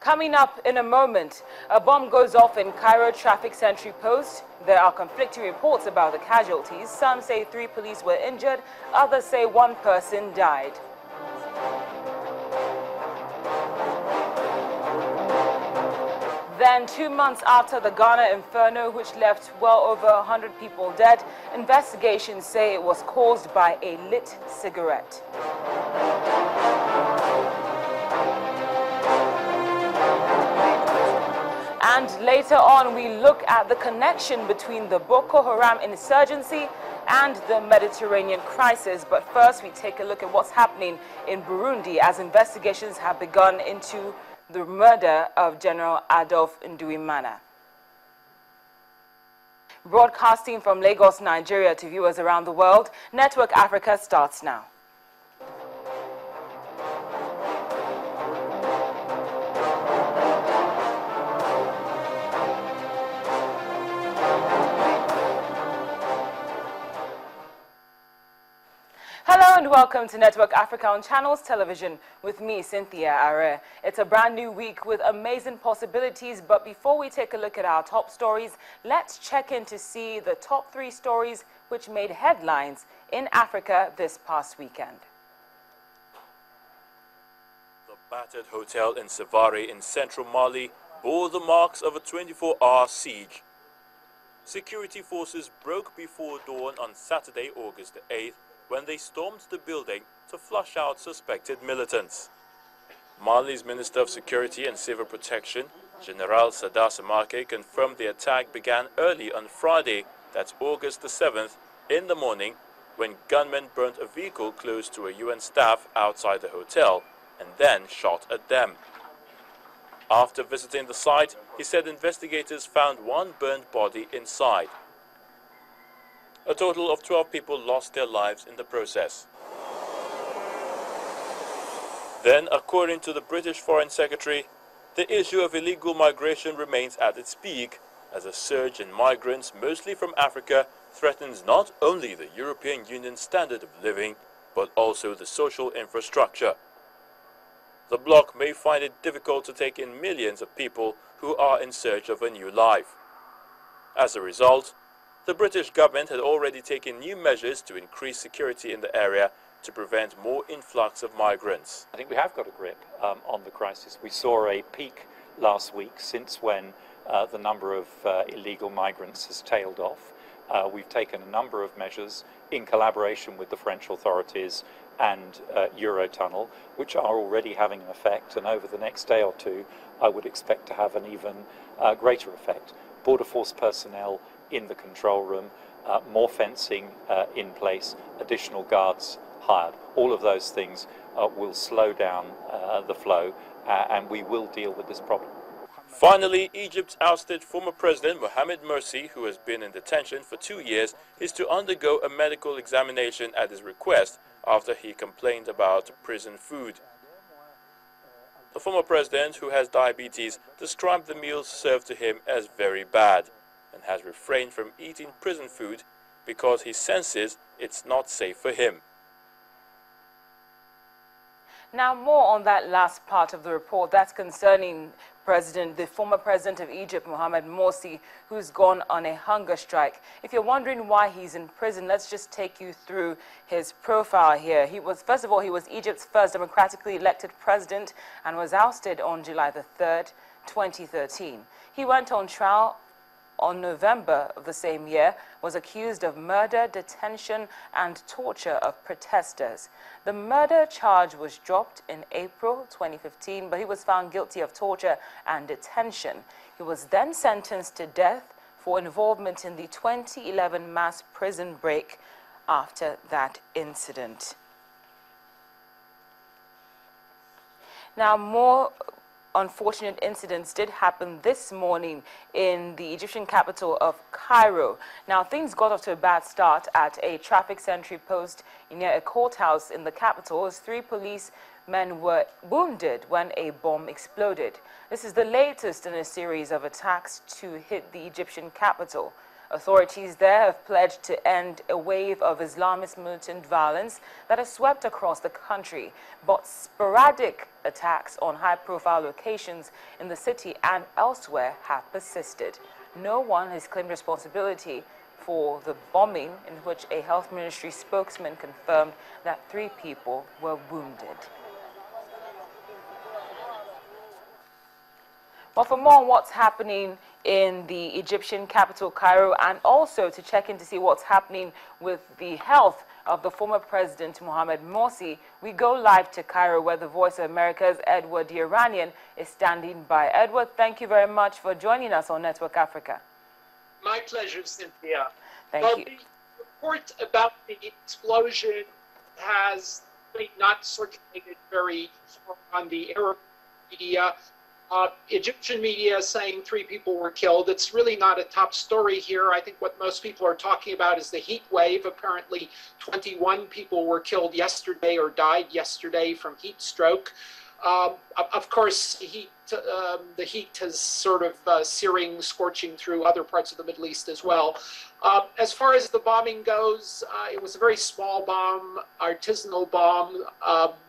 Coming up in a moment, a bomb goes off in Cairo traffic sentry post. There are conflicting reports about the casualties. Some say 3 police were injured, others say 1 person died. Then, 2 months after the Ghana inferno, which left well over 100 people dead, investigations say it was caused by a lit cigarette. And later on, we look at the connection between the Boko Haram insurgency and the Mediterranean crisis. But first, we take a look at what's happening in Burundi as investigations have begun into the murder of General Adolf Nduwimana. Broadcasting from Lagos, Nigeria to viewers around the world, Network Africa starts now. Hello and welcome to Network Africa on Channels Television with me, Cynthia Are. It's a brand new week with amazing possibilities, but before we take a look at our top stories, let's check in to see the top 3 stories which made headlines in Africa this past weekend. The battered hotel in Savare in central Mali bore the marks of a 24-hour siege. Security forces broke before dawn on Saturday, August the 8th, when they stormed the building to flush out suspected militants. Mali's Minister of Security and Civil Protection, General Sada Samake, confirmed the attack began early on Friday, that's August the 7th, in the morning, when gunmen burnt a vehicle close to a UN staff outside the hotel and then shot at them. After visiting the site, he said investigators found 1 burned body inside. A total of 12 people lost their lives in the process. Then, according to the British Foreign Secretary, the issue of illegal migration remains at its peak, as a surge in migrants, mostly from Africa, threatens not only the European Union's standard of living, but also the social infrastructure. The bloc may find it difficult to take in millions of people who are in search of a new life. As a result, the British government had already taken new measures to increase security in the area to prevent more influx of migrants. I think we have got a grip on the crisis. We saw a peak last week since when the number of illegal migrants has tailed off. We've taken a number of measures in collaboration with the French authorities and Eurotunnel, which are already having an effect, and over the next day or 2 I would expect to have an even greater effect. Border Force personnel in the control room, more fencing in place, additional guards hired. All of those things will slow down the flow and we will deal with this problem. Finally, Egypt's ousted former president Mohamed Morsi, who has been in detention for 2 years, is to undergo a medical examination at his request after he complained about prison food. The former president, who has diabetes, described the meals served to him as very bad and has refrained from eating prison food because he senses it's not safe for him. Now, more on that last part of the report that's concerning the former president of Egypt, Mohamed Morsi, who's gone on a hunger strike. If you're wondering why he's in prison, let's just take you through his profile here. First of all, he was Egypt's first democratically elected president and was ousted on July the 3rd, 2013. He went on trial on November of the same year, was accused of murder, detention, and torture of protesters. The murder charge was dropped in April 2015, but he was found guilty of torture and detention. He was then sentenced to death for involvement in the 2011 mass prison break after that incident. Now, more unfortunate incidents did happen this morning in the Egyptian capital of Cairo. Now, things got off to a bad start at a traffic sentry post near a courthouse in the capital as 3 policemen were wounded when a bomb exploded. This is the latest in a series of attacks to hit the Egyptian capital. Authorities there have pledged to end a wave of Islamist militant violence that has swept across the country, but sporadic attacks on high-profile locations in the city and elsewhere have persisted. No one has claimed responsibility for the bombing, in which a health ministry spokesman confirmed that 3 people were wounded. Well, for more on what's happening in the Egyptian capital, Cairo, and also to check in to see what's happening with the health of the former president, Mohamed Morsi, we go live to Cairo, where the Voice of America's Edward Iranian is standing by. Edward, thank you very much for joining us on Network Africa. My pleasure, Cynthia. Thank you. The report about the explosion has really not circulated very far on the Arab media. Egyptian media is saying 3 people were killed. It's really not a top story here. I think what most people are talking about is the heat wave. Apparently 21 people were killed yesterday or died yesterday from heat stroke. Of course, the heat has sort of searing, scorching through other parts of the Middle East as well. As far as the bombing goes, it was a very small bomb, artisanal bomb.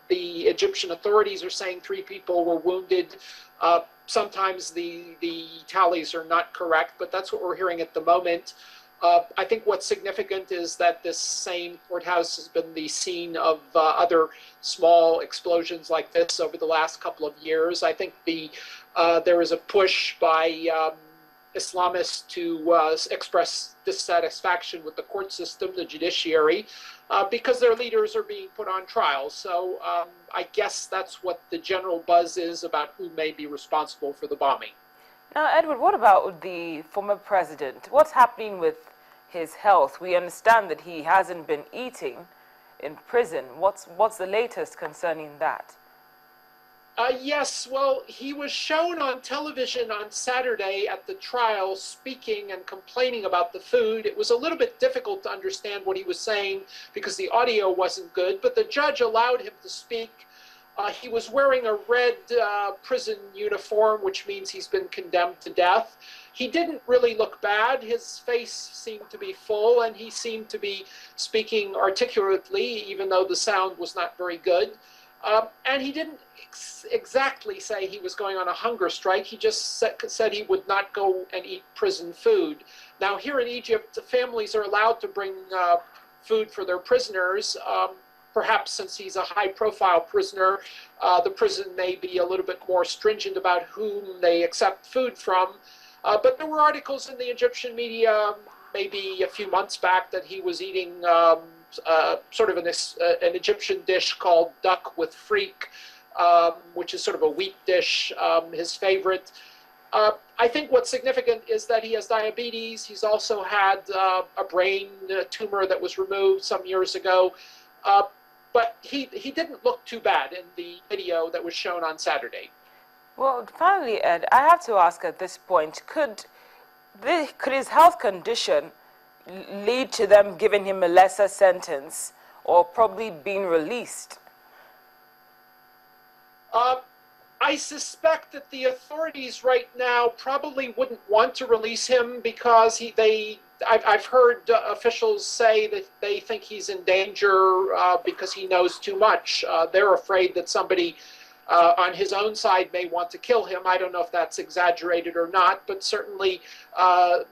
The Egyptian authorities are saying 3 people were wounded. Sometimes the tallies are not correct, but that's what we're hearing at the moment. I think what's significant is that this same courthouse has been the scene of other small explosions like this over the last couple of years. I think there is a push by Islamists to express dissatisfaction with the court system, the judiciary, because their leaders are being put on trial. So I guess that's what the general buzz is about who may be responsible for the bombing. Now, Edward, what about the former president? What's happening with his health? We understand that he hasn't been eating in prison. What's the latest concerning that? Yes, well, he was shown on television on Saturday at the trial speaking and complaining about the food. It was a little bit difficult to understand what he was saying because the audio wasn't good, but the judge allowed him to speak. He was wearing a red prison uniform, which means he's been condemned to death. He didn't really look bad. His face seemed to be full, and he seemed to be speaking articulately, even though the sound was not very good. And he didn't exactly say he was going on a hunger strike. He just said he would not go and eat prison food. Now, here in Egypt, families are allowed to bring food for their prisoners. Perhaps since he's a high-profile prisoner, the prison may be a little bit more stringent about whom they accept food from. But there were articles in the Egyptian media maybe a few months back that he was eating sort of an Egyptian dish called duck with freak, which is sort of a wheat dish, his favorite. I think what's significant is that he has diabetes. He's also had a brain tumor that was removed some years ago. But he didn't look too bad in the video that was shown on Saturday. Well, finally, Ed, I have to ask at this point, could his health condition lead to them giving him a lesser sentence or probably being released? I suspect that the authorities right now probably wouldn't want to release him because I've heard officials say that they think he's in danger because he knows too much. They're afraid that somebody on his own side may want to kill him. I don't know if that's exaggerated or not, but certainly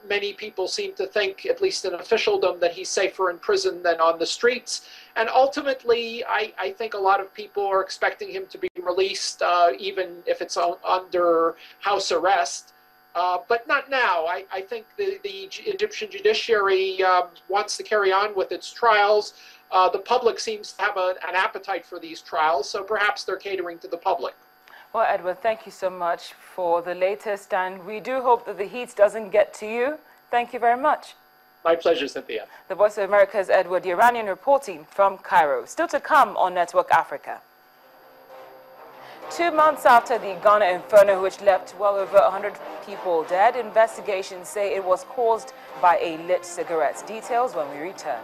many people seem to think, at least in officialdom, that he's safer in prison than on the streets. And ultimately, I think a lot of people are expecting him to be released, even if it's under house arrest. But not now. I think the Egyptian judiciary wants to carry on with its trials. The public seems to have an appetite for these trials, so perhaps they're catering to the public. Well, Edward, thank you so much for the latest, and we do hope that the heat doesn't get to you. Thank you very much. My pleasure, Cynthia. The Voice of America's Edward Iranian reporting from Cairo. Still to come on Network Africa. 2 months after the Ghana inferno, which left well over 100 people dead, investigations say it was caused by a lit cigarette. Details when we return.